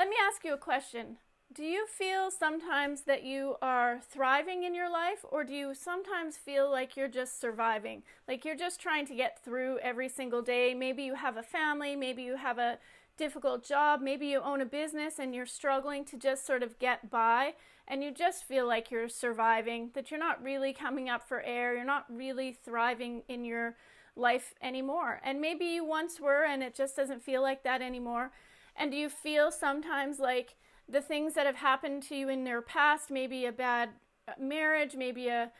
let me ask you a question. Do you feel sometimes that you are thriving in your life, or do you sometimes feel like you're just surviving? Like you're just trying to get through every single day? Maybe you have a family, maybe you have a difficult job, maybe you own a business and you're struggling to just sort of get by, and you just feel like you're surviving, that you're not really coming up for air, you're not really thriving in your life anymore. And maybe you once were, and it just doesn't feel like that anymore. And do you feel sometimes like the things that have happened to you in your past, maybe a bad marriage, maybe a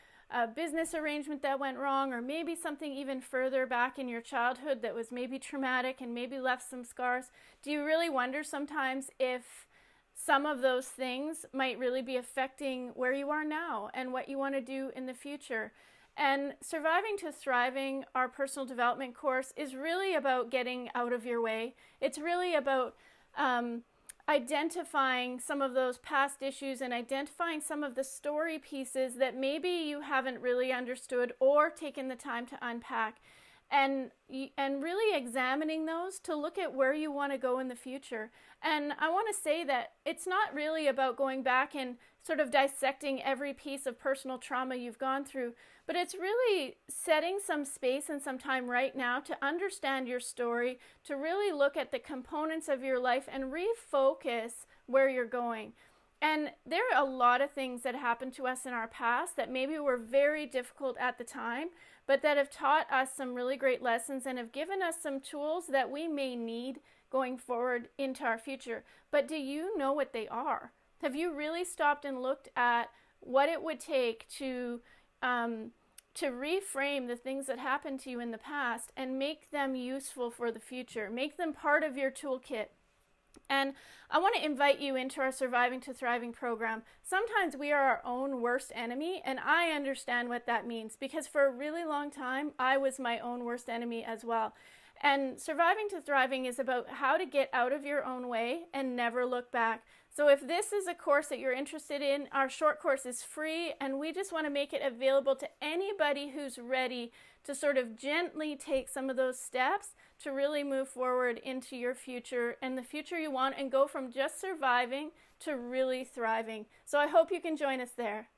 business arrangement that went wrong, or maybe something even further back in your childhood that was maybe traumatic and maybe left some scars? Do you really wonder sometimes if some of those things might really be affecting where you are now and what you want to do in the future? And Surviving to Thriving, our personal development course, is really about getting out of your way. It's really about identifying some of those past issues and identifying some of the story pieces that maybe you haven't really understood or taken the time to unpack, and really examining those to look at where you want to go in the future. And I want to say that it's not really about going back and sort of dissecting every piece of personal trauma you've gone through, but it's really setting some space and some time right now to understand your story, to really look at the components of your life and refocus where you're going. And there are a lot of things that happened to us in our past that maybe were very difficult at the time, but that have taught us some really great lessons and have given us some tools that we may need going forward into our future. But do you know what they are? Have you really stopped and looked at what it would take to reframe the things that happened to you in the past and make them useful for the future, make them part of your toolkit? And I want to invite you into our Surviving to Thriving program. Sometimes we are our own worst enemy, and I understand what that means, because for a really long time, I was my own worst enemy as well. And Surviving to Thriving is about how to get out of your own way and never look back. So if this is a course that you're interested in, our short course is free, and we just want to make it available to anybody who's ready to sort of gently take some of those steps to really move forward into your future and the future you want, and go from just surviving to really thriving. So I hope you can join us there.